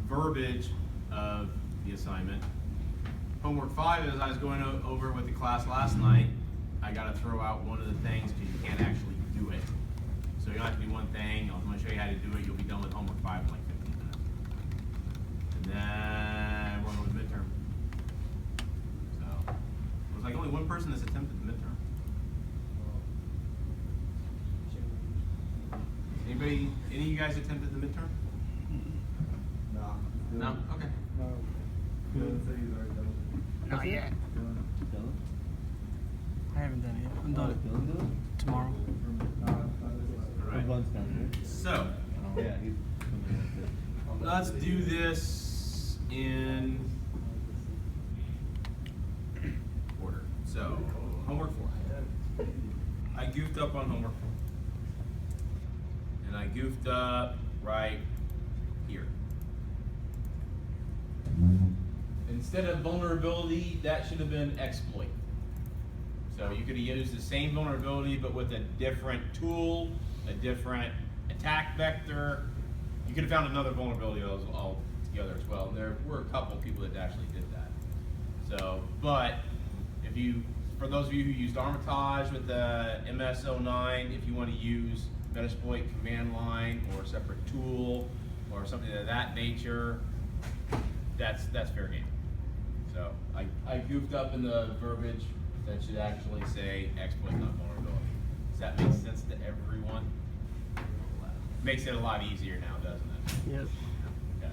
verbiage of the assignment. Homework 5 is I was going over with the class last night. I got to throw out one of the things because you can't actually do it. So you don't have to do one thing. I'm going to show you how to do it. You'll be done with homework 5 in like 15 minutes. And then we're going to midterm. So it was like only one person that's attempted the midterm. Anybody, any of you guys attempted the midterm? No. No? Okay. No. Dylan said he's already done it. Not yet. Dylan? I haven't done it yet. I'm done Dylan did it? tomorrow. Alright. So, Yeah, he's let's do this in order. So, homework 4. I goofed up on homework 4. And I goofed up right here. Instead of vulnerability, that should have been exploit. So you could have used the same vulnerability, but with a different tool, a different attack vector. You could have found another vulnerability all together as well. And there were a couple people that actually did that. So, but if you, for those of you who used Armitage with the MS-09, if you want to use Metasploit command line or a separate tool or something of that nature, that's fair game. So I goofed up in the verbiage that should actually say exploit, not vulnerability. Does that make sense to everyone? Makes it a lot easier now, doesn't it? Yep. Okay.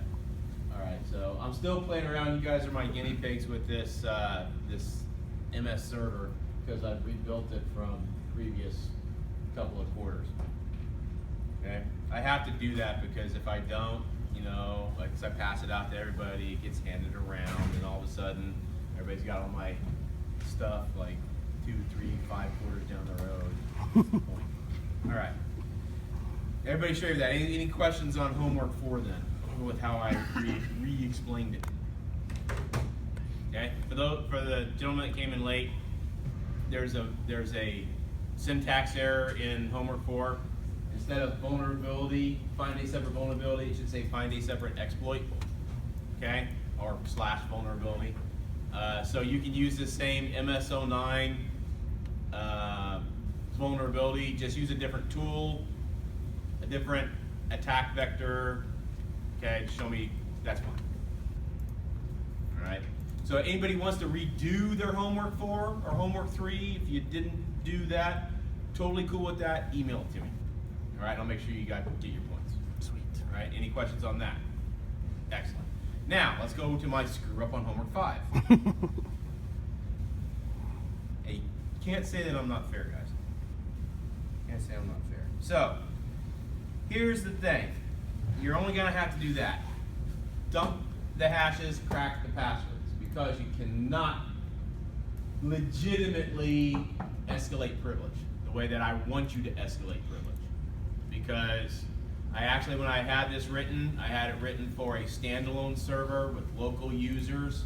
All right. So I'm still playing around. You guys are my guinea pigs with this this MS server because I've rebuilt it from previous couple of quarters. Okay. I have to do that because if I don't, you know, like I pass it out to everybody, it gets handed around, and all of a sudden everybody's got all my stuff like 2, 3, 5 quarters down the road. What's the point? All right. Everybody show you that. Any questions on homework 4 then, with how I re-explained it? Okay. For the gentleman that came in late, there's a syntax error in homework 4. Instead of vulnerability, find a separate vulnerability, it should say find a separate exploit, okay, or / vulnerability. So you can use the same MS-09 vulnerability, just use a different tool, a different attack vector, okay, show me, that's fine. All right, so anybody wants to redo their homework 4 or homework 3, if you didn't do that, totally cool with that, email it to me. All right, I'll make sure you guys get your points. Sweet. All right, any questions on that? Excellent. Now, let's go to my screw up on homework 5. Hey, can't say that I'm not fair, guys. Can't say I'm not fair. So, here's the thing. You're only gonna have to do that. Dump the hashes, crack the passwords, because you cannot legitimately escalate privilege the way that I want you to escalate privilege. Because I actually, when I had this written, I had it written for a standalone server with local users,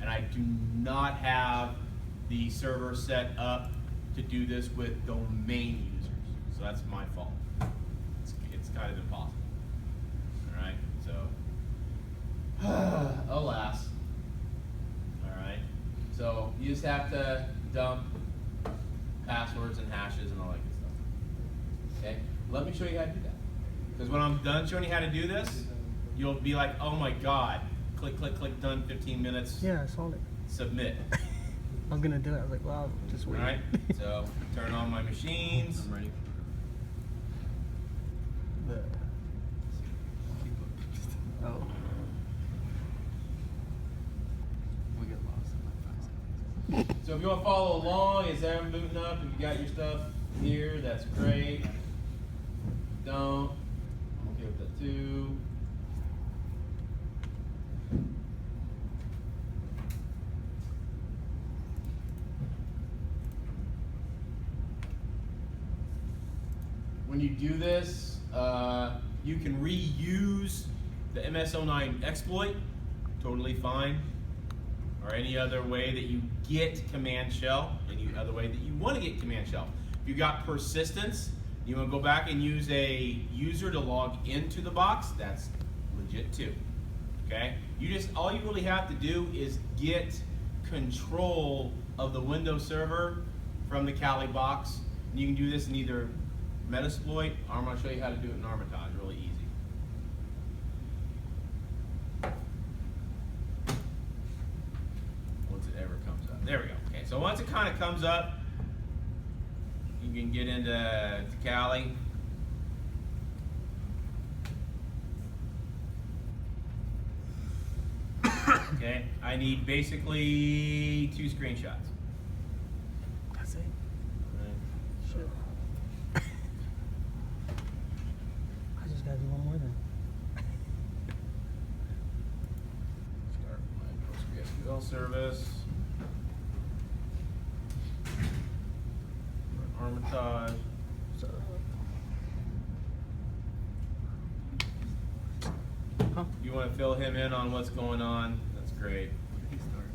and I do not have the server set up to do this with domain users. So that's my fault. It's kind of impossible. All right, so alas. All right, so you just have to dump passwords and hashes and all that good stuff. Okay. Let me show you how to do that. Because when I'm done showing you how to do this, you'll be like, oh my God. Click, click, click, done, 15 minutes. Yeah, I saw it. Submit. I was gonna do it. I was like, wow, just wait. All right, so turn on my machines. I'm ready. Oh. We get lost in like 5 seconds. So if you want to follow along, as I'm booting up, if you got your stuff here, that's great. Don't. I'm okay with that too. When you do this, you can reuse the MS-09 exploit, totally fine, or any other way that you get command shell, any other way that you want to get command shell. If you got persistence, you want to go back and use a user to log into the box, that's legit too. Okay? All you really have to do is get control of the Windows server from the Kali box. And you can do this in either Metasploit, or I'm going to show you how to do it in Armitage, really easy. Once it ever comes up. There we go. Okay, so once it kind of comes up, you can get into Kali. Okay, I need basically 2 screenshots. That's it. Right. Shit. I just gotta do one more then. Start my PostgreSQL service. Run Armitage. So. Huh? You want to fill him in on what's going on? That's great. He started.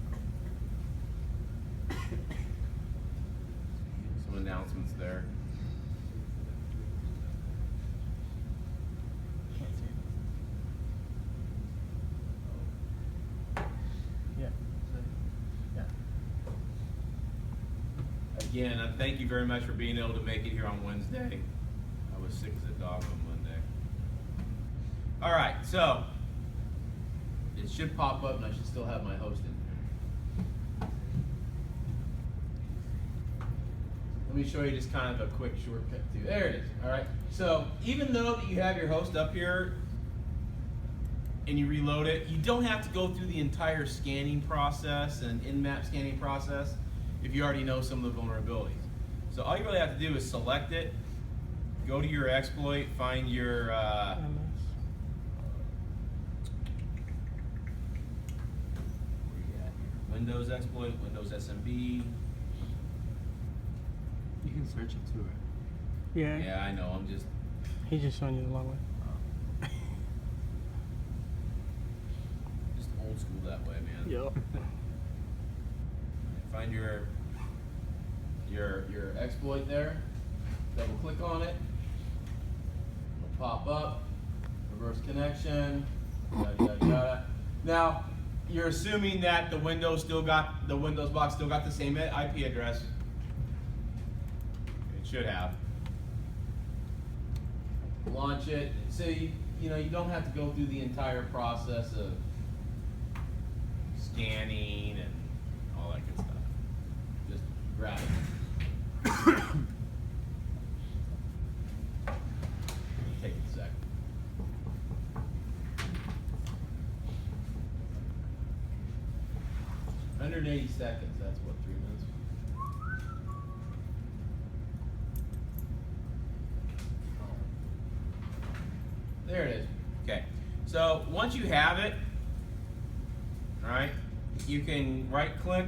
Some announcements there. Can't see it. Yeah. Yeah. Again, thank you very much for being able to make it here on Wednesday. I was sick as a dog on Monday. All right, so it should pop up and I should still have my host in here. Let me show you just kind of a quick shortcut too. There it is, all right? So even though that you have your host up here and you reload it, you don't have to go through the entire scanning process and in-map scanning process if you already know some of the vulnerabilities. So all you really have to do is select it, go to your exploit, find your Windows exploit, Windows SMB. You can search it too, right? Yeah. Yeah, I know. I'm just He's just showing you the long way. old school that way, man. Yup. Find your exploit there. Double click on it. It'll pop up. Reverse connection. Yada yada yada. Now you're assuming that the Windows box still got the same IP address. It should have. Launch it. So you don't have to go through the entire process of scanning and all that good stuff. Just grab it. Take a sec. Under 80 seconds, that's what, 3 minutes? There it is. Okay. So once you have it, all right, you can right click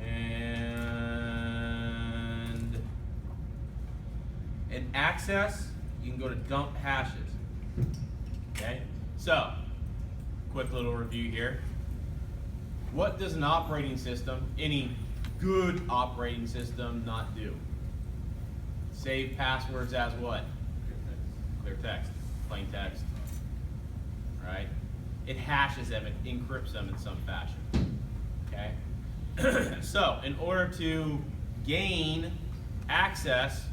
and in access, you can go to dump hashes. Okay. So quick little review here. What does an operating system, any good operating system, not do? Save passwords as what? Clear text, plain text, right? It hashes them, it encrypts them in some fashion, okay? So, in order to gain access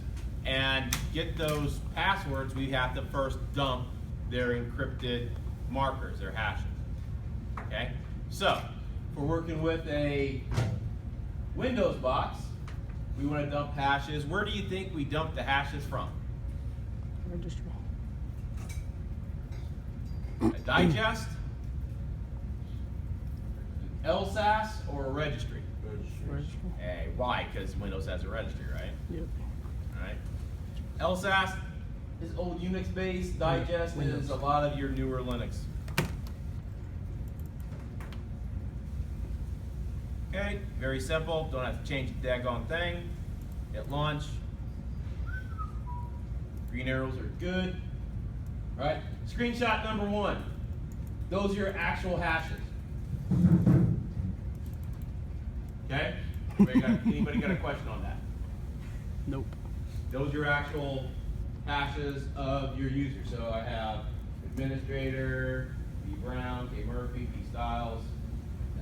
and get those passwords, we have to first dump their encrypted markers, their hashes, okay? So, if we're working with a Windows box, we want to dump hashes. Where do you think we dump the hashes from? Registry. A digest, an LSAS, or a registry? Registry. Hey, why? Because Windows has a registry, right? Yep. All right. LSAS is old Unix based. Digest Windows. is a lot of your newer Linux. Okay, very simple. Don't have to change the daggone thing. Hit launch. Green arrows are good. All right. Screenshot number 1. Those are your actual hashes. Okay? Anybody got a question on that? Nope. Those are your actual hashes of your user. So I have administrator, Brown, K Murphy, P Styles,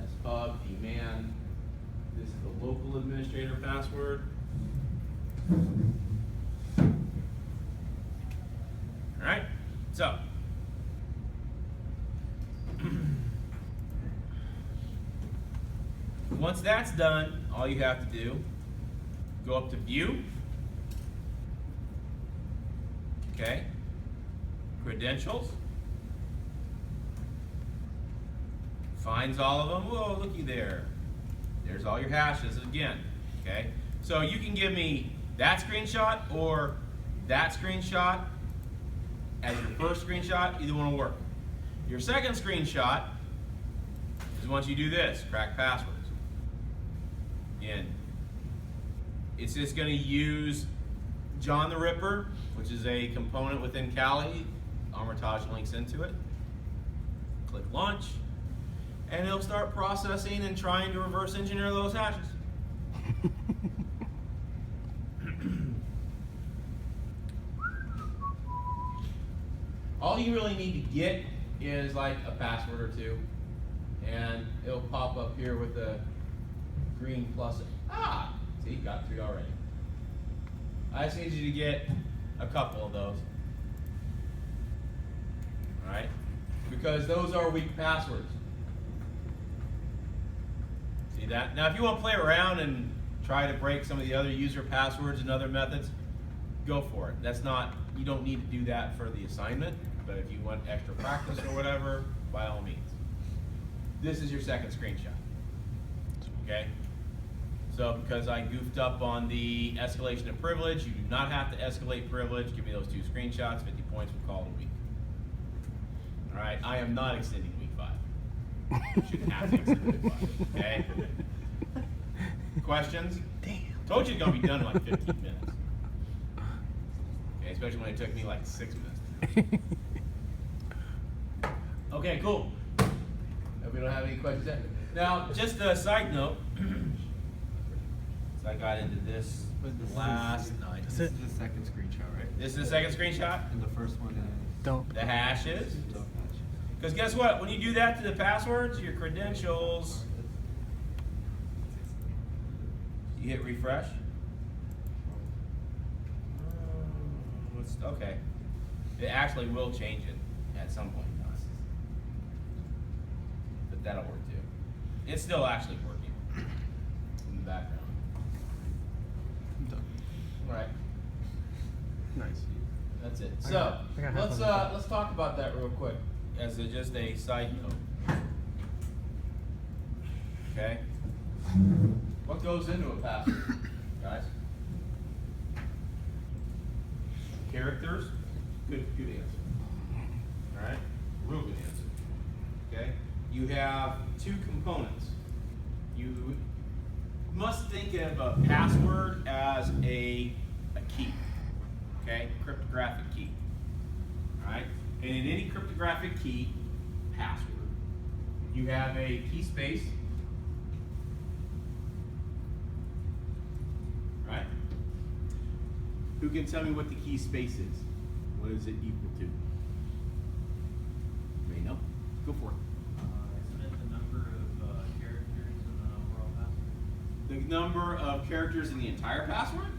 S Pub, D Man. This is the local administrator password. Alright, so once that's done, all you have to do, go up to View, okay, Credentials, finds all of them. Whoa, looky there. There's all your hashes again, okay? So you can give me that screenshot or that screenshot as your first screenshot, either one will work. Your second screenshot is once you do this, crack passwords. And it's just gonna use John the Ripper, which is a component within Kali. Armitage links into it. Click launch, and it'll start processing and trying to reverse engineer those hashes. All you really need to get is like a password or two, and it'll pop up here with a green plus. Ah, see, got 3 already. I just need you to get a couple of those. All right, because those are weak passwords. See that? Now, if you want to play around and try to break some of the other user passwords and other methods, go for it. That's not, you don't need to do that for the assignment, but if you want extra practice or whatever, by all means. This is your second screenshot, okay? So because I goofed up on the escalation of privilege, you do not have to escalate privilege. Give me those 2 screenshots, 50 points, we'll call it a week. All right, I am not extending week 5. You shouldn't have to extend week 5, okay? Questions? Damn. Told you it's gonna be done in like 15 minutes. Okay, especially when it took me like 6 minutes. Okay, cool. Hope we don't have any questions yet. Now, just a side note, so I got into this last night. This is the second screenshot, right? This is the second screenshot? And the first one is Don't. The hashes. don't match. Because guess what? When you do that to the passwords, your credentials, you hit refresh. Okay. It actually will change it at some point in time. But that'll work too. It's still actually working in the background. I'm done. All right. Nice. That's it. I So got half let's of it. let's talk about that real quick as just a side note. Okay. What goes into a password, guys? Characters. Good answer. All right. Real good answer. Okay. You have 2 components. You must think of a password as a key. Okay, cryptographic key. All right, and in any cryptographic key password, you have a key space. Right? Who can tell me what the key space is? What is it equal to? May know? Go for it. Isn't it the number of characters in the overall password? The number of characters in the entire password?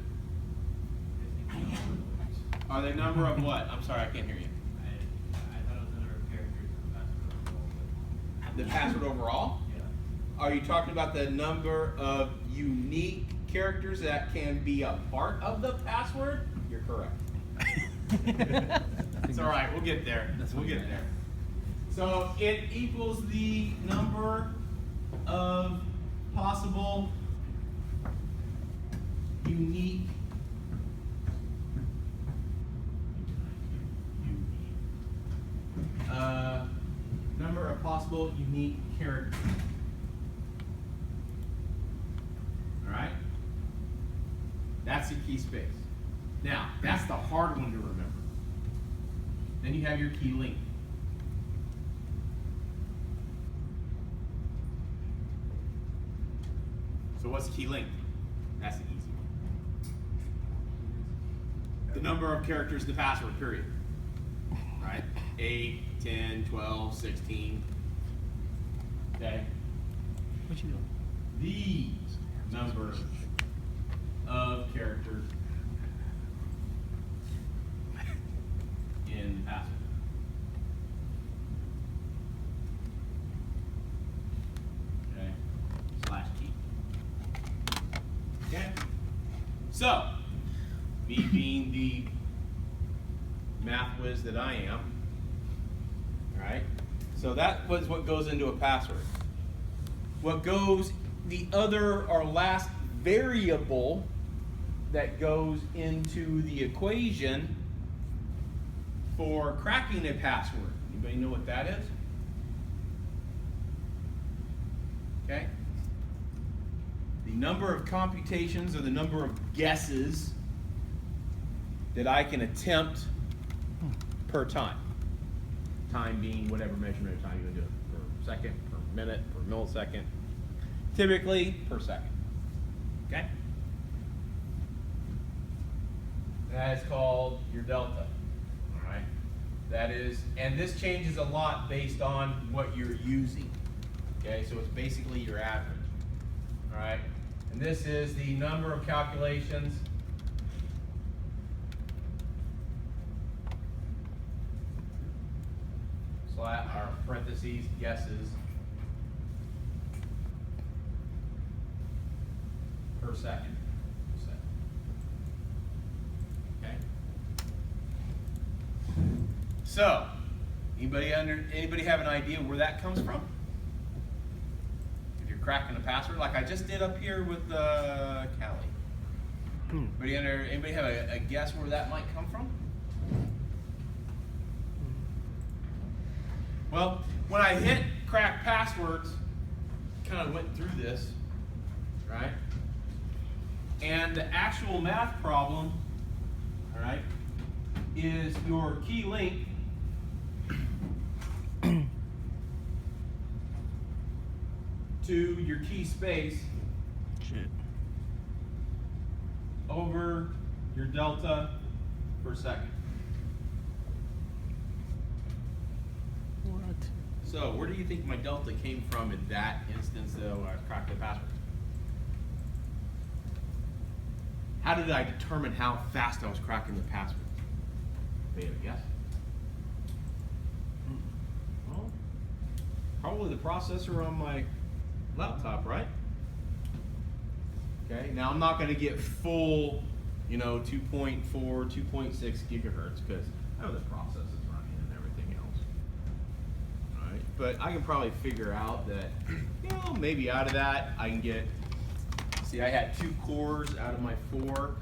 Are they number of what? I'm sorry, I can't hear you. I thought it was the number of characters in the password overall, The password overall? but yeah. Are you talking about the number of unique characters that can be a part of the password? You're correct. It's all right, we'll get there. We'll get there. So it equals the number of possible unique number of possible unique characters. All right? That's the key space. Now, that's the hard one to remember. Then you have your key link. So what's key link? That's the easy one. The number of characters in the password, period. Right? 8, 10, 12, 16. Okay? What you doing? The number of characters in the password. Okay? Slash key. Okay? So, me being the math whiz that I am, alright? So that was what goes into a password. What goes, the other or last variable that goes into the equation for cracking a password. Anybody know what that is? Okay? The number of computations or the number of guesses that I can attempt per time. Time being whatever measurement of time you want to do it. Per second, per minute, per millisecond. Typically, per second. Okay? That is called your delta. Alright? That is, and this changes a lot based on what you're using. Okay, so it's basically your average. Alright? And this is the number of calculations or parentheses, guesses per second. Okay. So, anybody have an idea where that comes from? If you're cracking a password, like I just did up here with Callie. Anybody have a guess where that might come from? Well, when I hit crack passwords, kind of went through this, right? And the actual math problem, all right, is your key link to your key space over your delta per second. What? So, where do you think my delta came from in that instance though where I cracked the password? How did I determine how fast I was cracking the password? May I have a guess? Well, probably the processor on my laptop, right? Okay, now I'm not going to get full, 2.4, 2.6 gigahertz because I know the process is running and everything else. All right, but I can probably figure out that, maybe out of that I can get. See, I had 2 cores out of my 4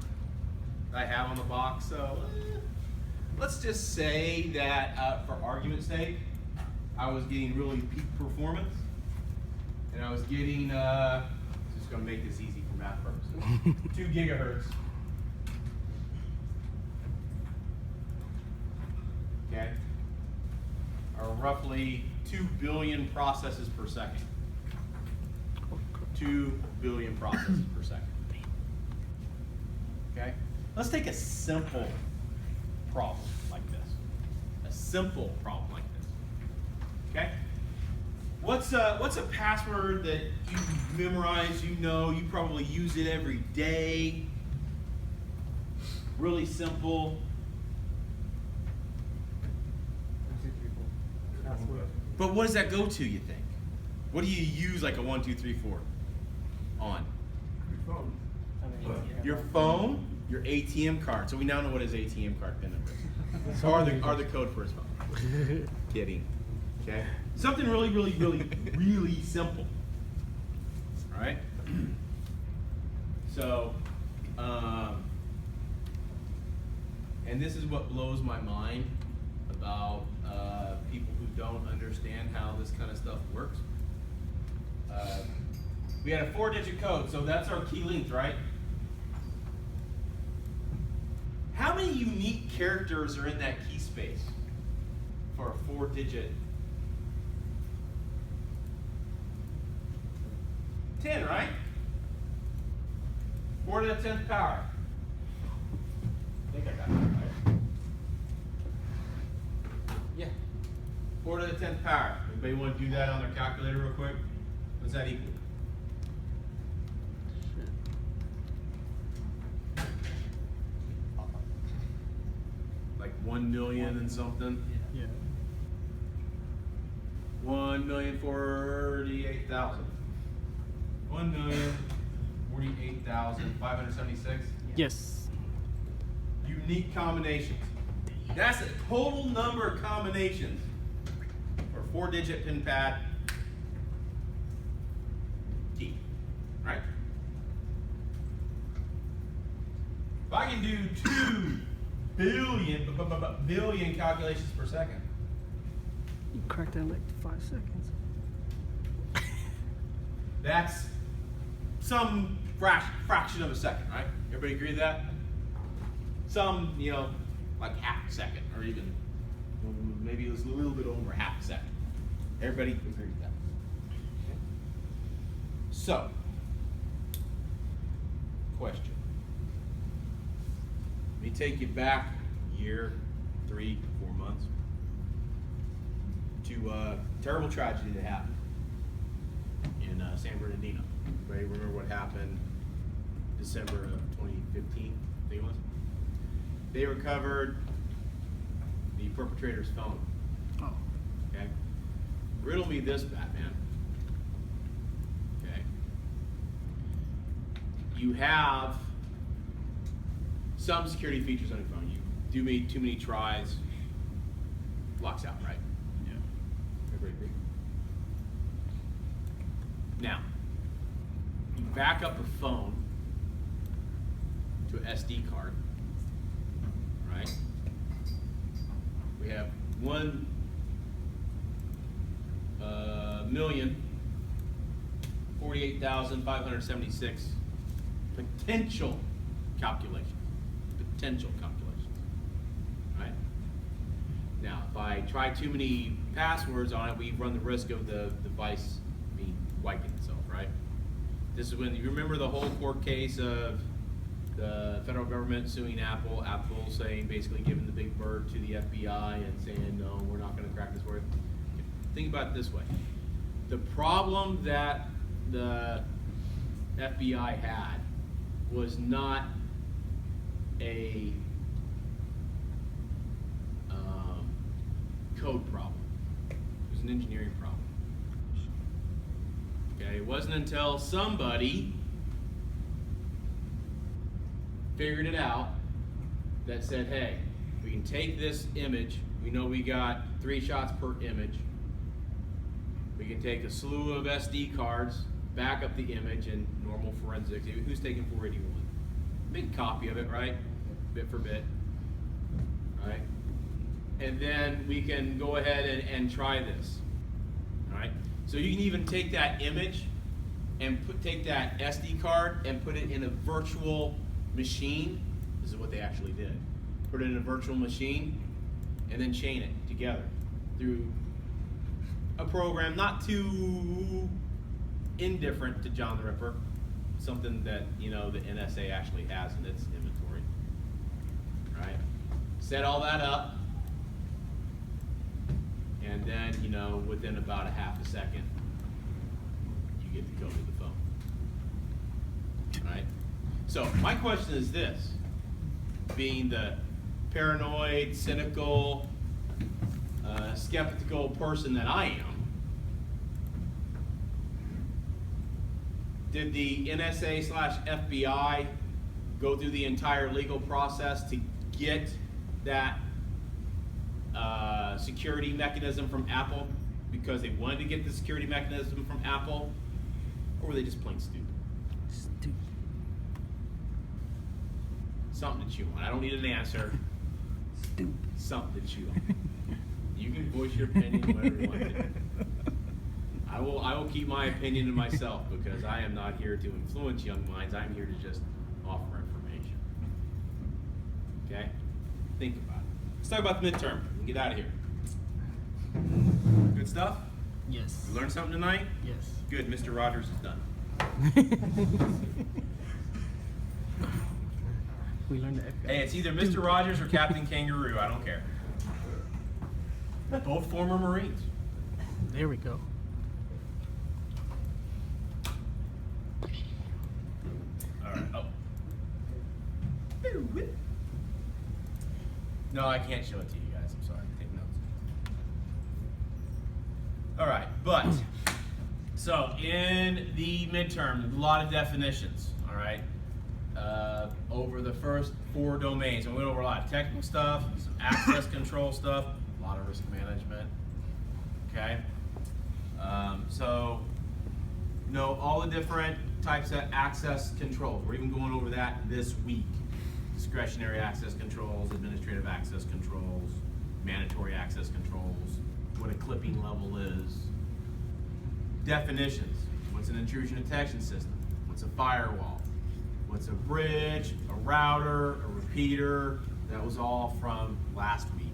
I have on the box, so let's just say that for argument's sake, I was getting really peak performance, and I was getting, just gonna make this easy for math purposes, 2 gigahertz. Okay, or roughly 2 billion processes per second. 2 billion processes per second. Okay? Let's take a simple problem like this. A simple problem like this. Okay? What's a password that you memorize, you probably use it every day. Really simple. But what does that go to, you think? What do you use like a 1, 2, 3, 4 on? Your phone, your ATM card. So we now know what his ATM card pin number is. Or the code for his phone. Kidding. Okay? Something really, really, really, really simple. Alright? So, and this is what blows my mind about people who don't understand how this kind of stuff works. We had a 4-digit code, so that's our key length, right? How many unique characters are in that key space for a 4-digit? 10, right? 4 to the 10th power. I think I got that right. Yeah. 4 to the 10th power. Anybody want to do that on their calculator real quick? What's that equal? Like 1 million and something? Yeah. 1,048,000. 1,048,576 Yes. unique combinations. That's the total number of combinations for a 4-digit pin pad key, right? If I can do 2 billion calculations per second, You cracked that in like 5 seconds. that's some fraction of a second, right? Everybody agree with that? Some, like half a second, or even maybe it was a little bit over half a second. Everybody agree with that? Okay. So, question. Let me take you back a year, 3, 4 months, to a terrible tragedy that happened in San Bernardino. Everybody remember what happened December of 2015, I think it was? They recovered the perpetrator's phone. Oh. Okay? Riddle me this, Batman. Okay? You have some security features on your phone. You do too many tries, locks out, right? Yeah. Everybody agree? Now, you back up a phone to an SD card, right? We have 1,048,576 potential calculations. Potential calculations, right? Now, if I try too many passwords on it, we run the risk of the device wiping itself, right? This is when you remember the whole court case of the federal government suing Apple, Apple saying, basically giving the big bird to the FBI and saying, no, we're not going to crack this word. Think about it this way. The problem that the FBI had was not a code problem. It was an engineering problem. Okay, it wasn't until somebody figured it out that said, hey, we can take this image, we know we got 3 shots per image, we can take a slew of SD cards, back up the image in normal forensics. Who's taking 481? Make a copy of it, right? Bit for bit, right? And then we can go ahead and try this, all right? So you can even take that image and take that SD card and put it in a virtual machine. This is what they actually did. Put it in a virtual machine and then chain it together through a program not too indifferent to John the Ripper, something that the NSA actually has in its inventory. Right? Set all that up, and then within about a half a second, you get the code of the phone. Right? So my question is this: being the paranoid, cynical, skeptical person that I am, did the NSA/FBI go through the entire legal process to get that security mechanism from Apple because they wanted to get the security mechanism from Apple, or were they just plain stupid? Stupid. Something to chew on. I don't need an answer. Stupid. Something to chew on. You can voice your opinion whatever you want to. I will keep my opinion to myself because I am not here to influence young minds. I'm here to just offer information. Okay? Think about it. Let's talk about the midterm. Get out of here. Good stuff? Yes. You learned something tonight? Yes. Good. Mr. Rogers is done. We learned the FBI. Hey, it's either Mr. Rogers or Captain Kangaroo. I don't care. Both former Marines. There we go. All right. Oh. No, I can't show it to you guys. I'm sorry. Take notes. All right, but so in the midterm, a lot of definitions. All right. Over the first 4 domains, and we went over a lot of technical stuff, some access control stuff, a lot of risk management. Okay. So know all the different types of access controls. We're even going over that this week. Discretionary access controls, administrative access controls, mandatory access controls, what a clipping level is. Definitions. What's an intrusion detection system? What's a firewall? What's a bridge, a router, a repeater? That was all from last week.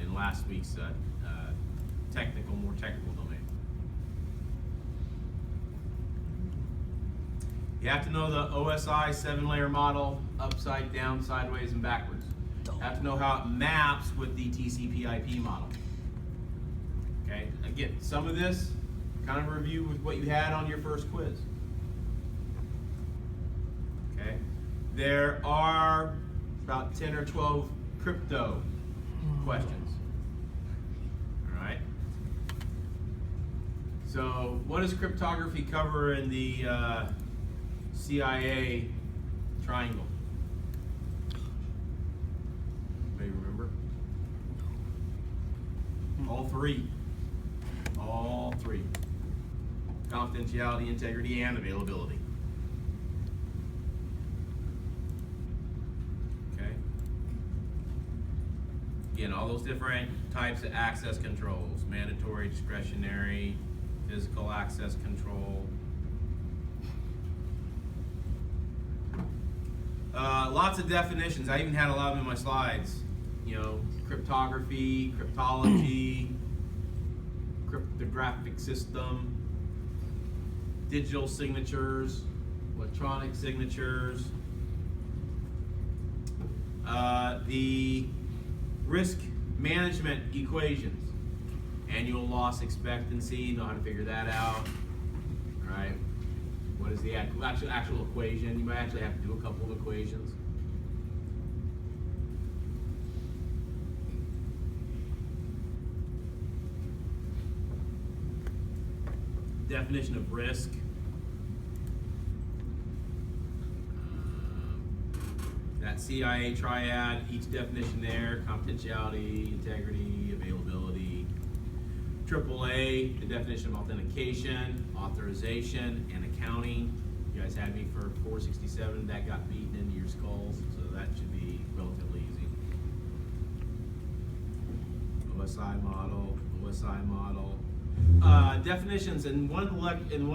In last week's more technical domain. You have to know the OSI 7-layer model, upside down, sideways, and backwards. You have to know how it maps with the TCP/IP model. Okay, again, some of this kind of review with what you had on your first quiz. Okay, there are about 10 or 12 crypto questions. All right. So, what does cryptography cover in the CIA triangle? Anybody remember? All three. All three. Confidentiality, integrity, and availability. Okay. Again, all those different types of access controls. Mandatory, discretionary, physical access control. Lots of definitions. I even had a lot of them in my slides. You know, cryptography, cryptology, cryptographic system, digital signatures, electronic signatures, the risk management equations, annual loss expectancy, know how to figure that out, all right? What is the actual equation? You might actually have to do a couple of equations. Definition of risk. That CIA triad, each definition there, confidentiality, integrity, availability. AAA, the definition of authentication, authorization, and accounting. You guys had me for 467, that got beaten into your skulls, so that should be relatively easy. OSI model. Definitions, in one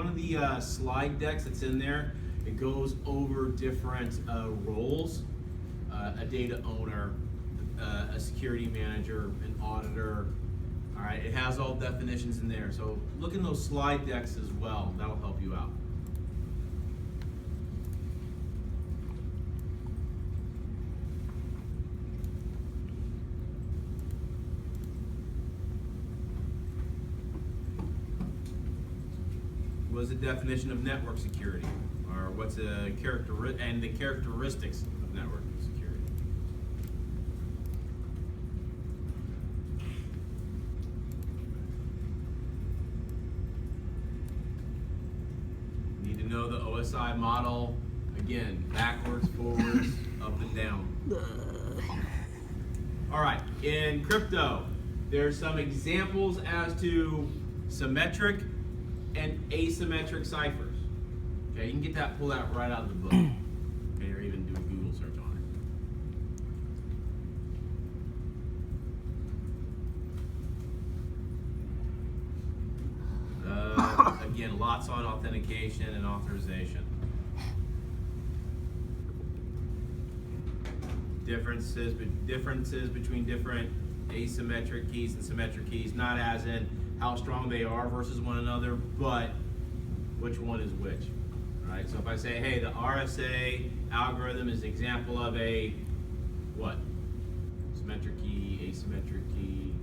of the slide decks that's in there, it goes over different roles. A data owner, a security manager, an auditor. All right, it has all definitions in there. So look in those slide decks as well. That'll help you out. What is the definition of network security? Or what's the characteristics of network security? Need to know the OSI model, again, backwards, forwards, up and down. All right, in crypto, there's some examples as to symmetric and asymmetric ciphers. Okay, you can get that, pull that right out of the book. Okay, or even do a Google search on it. Again, lots on authentication and authorization. Differences between different asymmetric keys and symmetric keys, not as in how strong they are versus one another, but which one is which. All right, so if I say, hey, the RSA algorithm is an example of a what? Symmetric key, asymmetric key.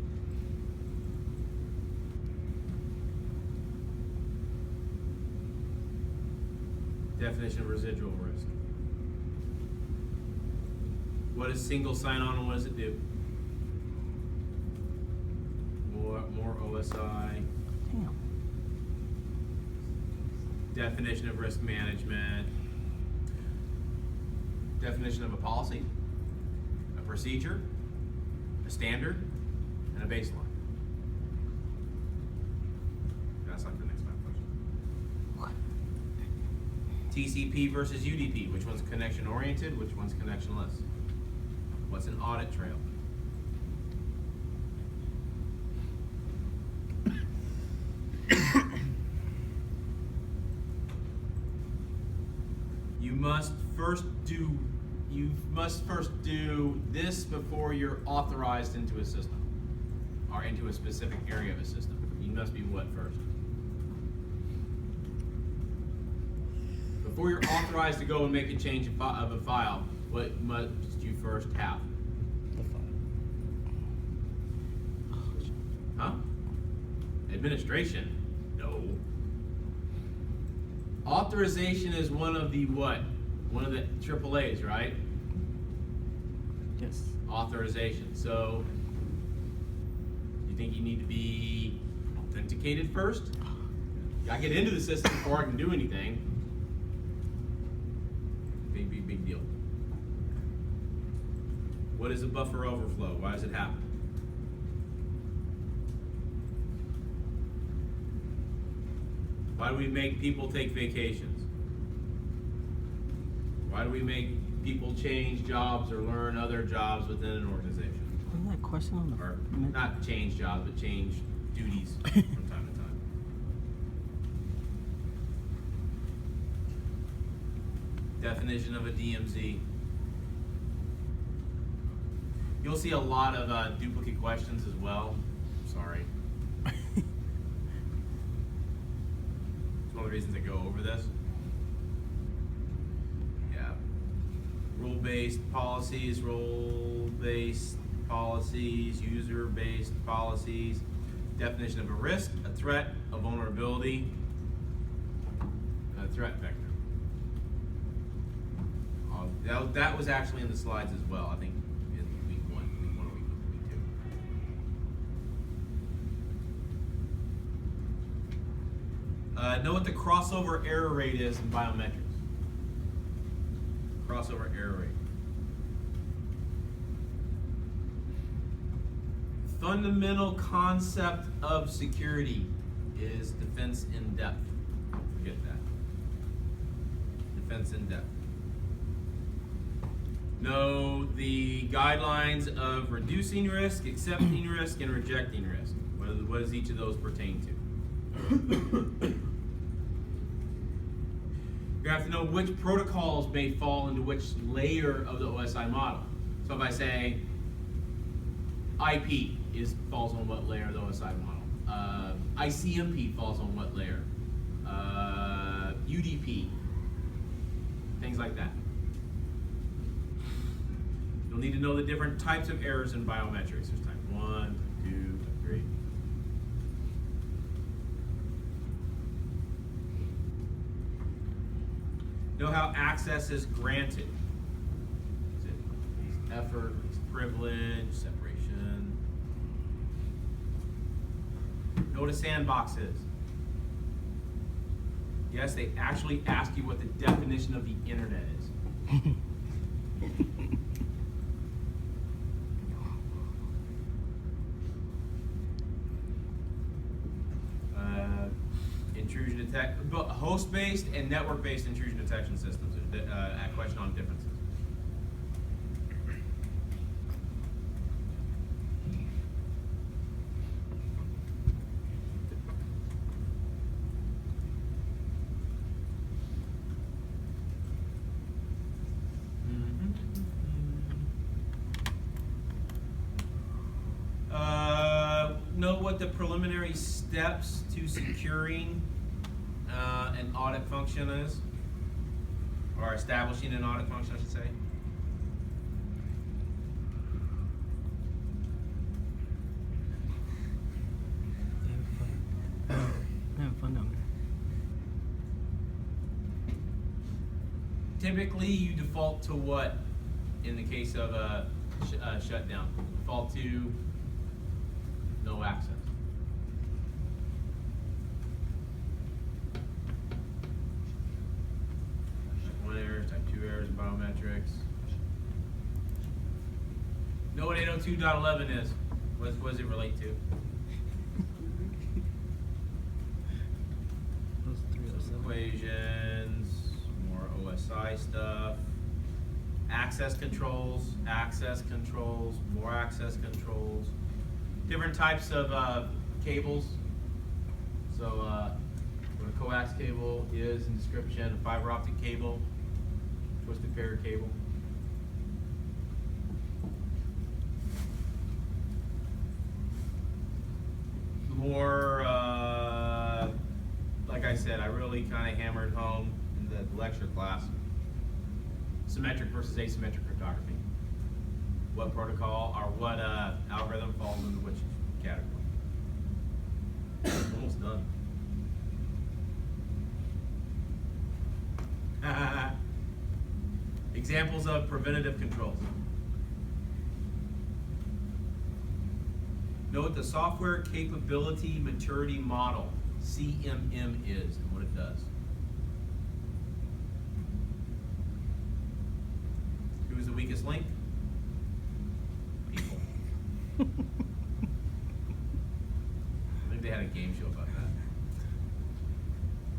Definition of residual risk. What is single sign-on and what does it do? More OSI. Damn. Definition of risk management. Definition of a policy, a procedure, a standard, and a baseline. That's like the next math question. TCP versus UDP. Which one's connection oriented? Which one's connectionless? What's an audit trail? You must first do this before you're authorized into a system or into a specific area of a system. You must be what first? Before you're authorized to go and make a change of a file, what must you first have? The file. Huh? Administration? No. Authorization is one of the what? One of the AAAs, right? Yes. Authorization. So, you think you need to be authenticated first? I get into the system before I can do anything. Big deal. What is a buffer overflow? Why does it happen? Why do we make people take vacations? Why do we make people change jobs or learn other jobs within an organization? Wasn't that question on the Or not change jobs, but change duties from time to time. Definition of a DMZ. You'll see a lot of duplicate questions as well. Sorry. It's one of the reasons I go over this. Yeah. Rule-based policies, user-based policies. Definition of a risk, a threat, a vulnerability, a threat vector. That was actually in the slides as well, I think in week one or week two. Know what the crossover error rate is in biometrics. Crossover error rate. Fundamental concept of security is defense in depth. Don't forget that. Defense in depth. Know the guidelines of reducing risk, accepting risk, and rejecting risk. What does each of those pertain to? You have to know which protocols may fall into which layer of the OSI model. So if I say IP falls on what layer of the OSI model? ICMP falls on what layer? UDP, things like that. You'll need to know the different types of errors in biometrics. There's type 1, 2, 3. Know how access is granted. Is it effort, is privilege, separation? Know what a sandbox is. Yes, they actually ask you what the definition of the internet is. Intrusion detect, host-based and network-based intrusion detection systems. There's a question on differences. Know what the preliminary steps to securing an audit function is, or establishing an audit function, I should say. Having fun down typically you default to what in the case of a shutdown? Default to no access. Type 1 errors, type 2 errors, biometrics. Know what 802.11 is? What does it relate to? Those Some 307. equations, more OSI stuff. Access controls, more access controls. Different types of cables. So what a coax cable is in description, a fiber optic cable, twisted pair cable. More, like I said, I really kind of hammered home in the lecture class. Symmetric versus asymmetric cryptography. What protocol or what algorithm falls into which category? Almost done. Examples of preventative controls. Know what the Software Capability Maturity Model, CMM, is and what it does. Who is the weakest link? People. I think they had a game show about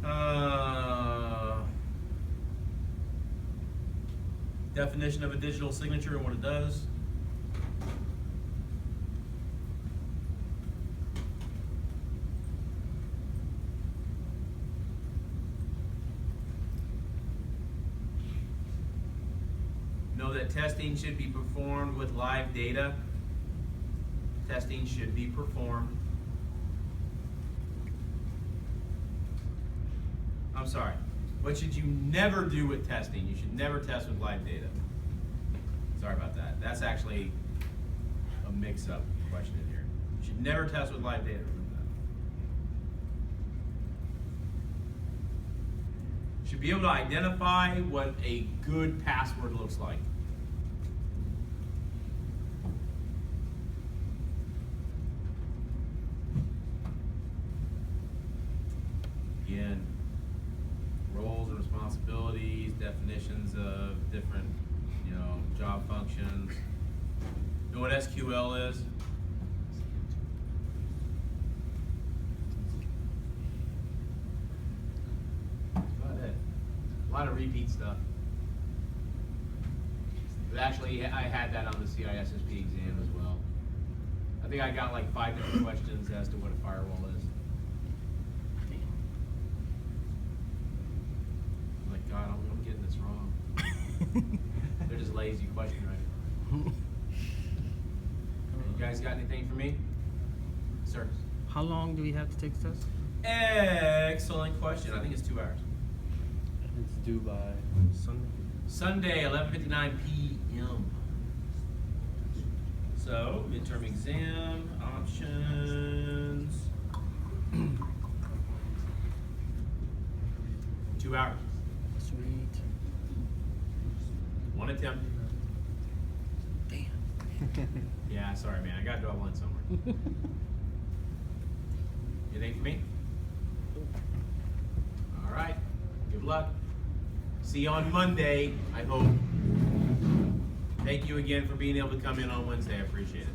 that. Definition of a digital signature and what it does. Know that testing should be performed with live data. Testing should be performed. I'm sorry. What should you never do with testing? You should never test with live data. Sorry about that. That's actually a mix-up question in here. You should never test with live data. Remember that. Should be able to identify what a good password looks like. Again, roles and responsibilities, definitions of different, job functions. Know what SQL is? That's about it. A lot of repeat stuff. But actually, I had that on the CISSP exam as well. I think I got like 5 different questions as to what a firewall is. I'm like, God, I'm getting this wrong. They're just lazy question writing. You guys got anything for me? Sir? How long do we have to take the test? Excellent question. I think it's 2 hours. It's due by Sunday. Sunday, 11:59 p.m. So, midterm exam, options. 2 hours. Sweet. 1 attempt. Damn. Yeah, sorry, man. I got to draw one somewhere. Anything for me? All right. Good luck. See you on Monday, I hope. Thank you again for being able to come in on Wednesday. I appreciate it.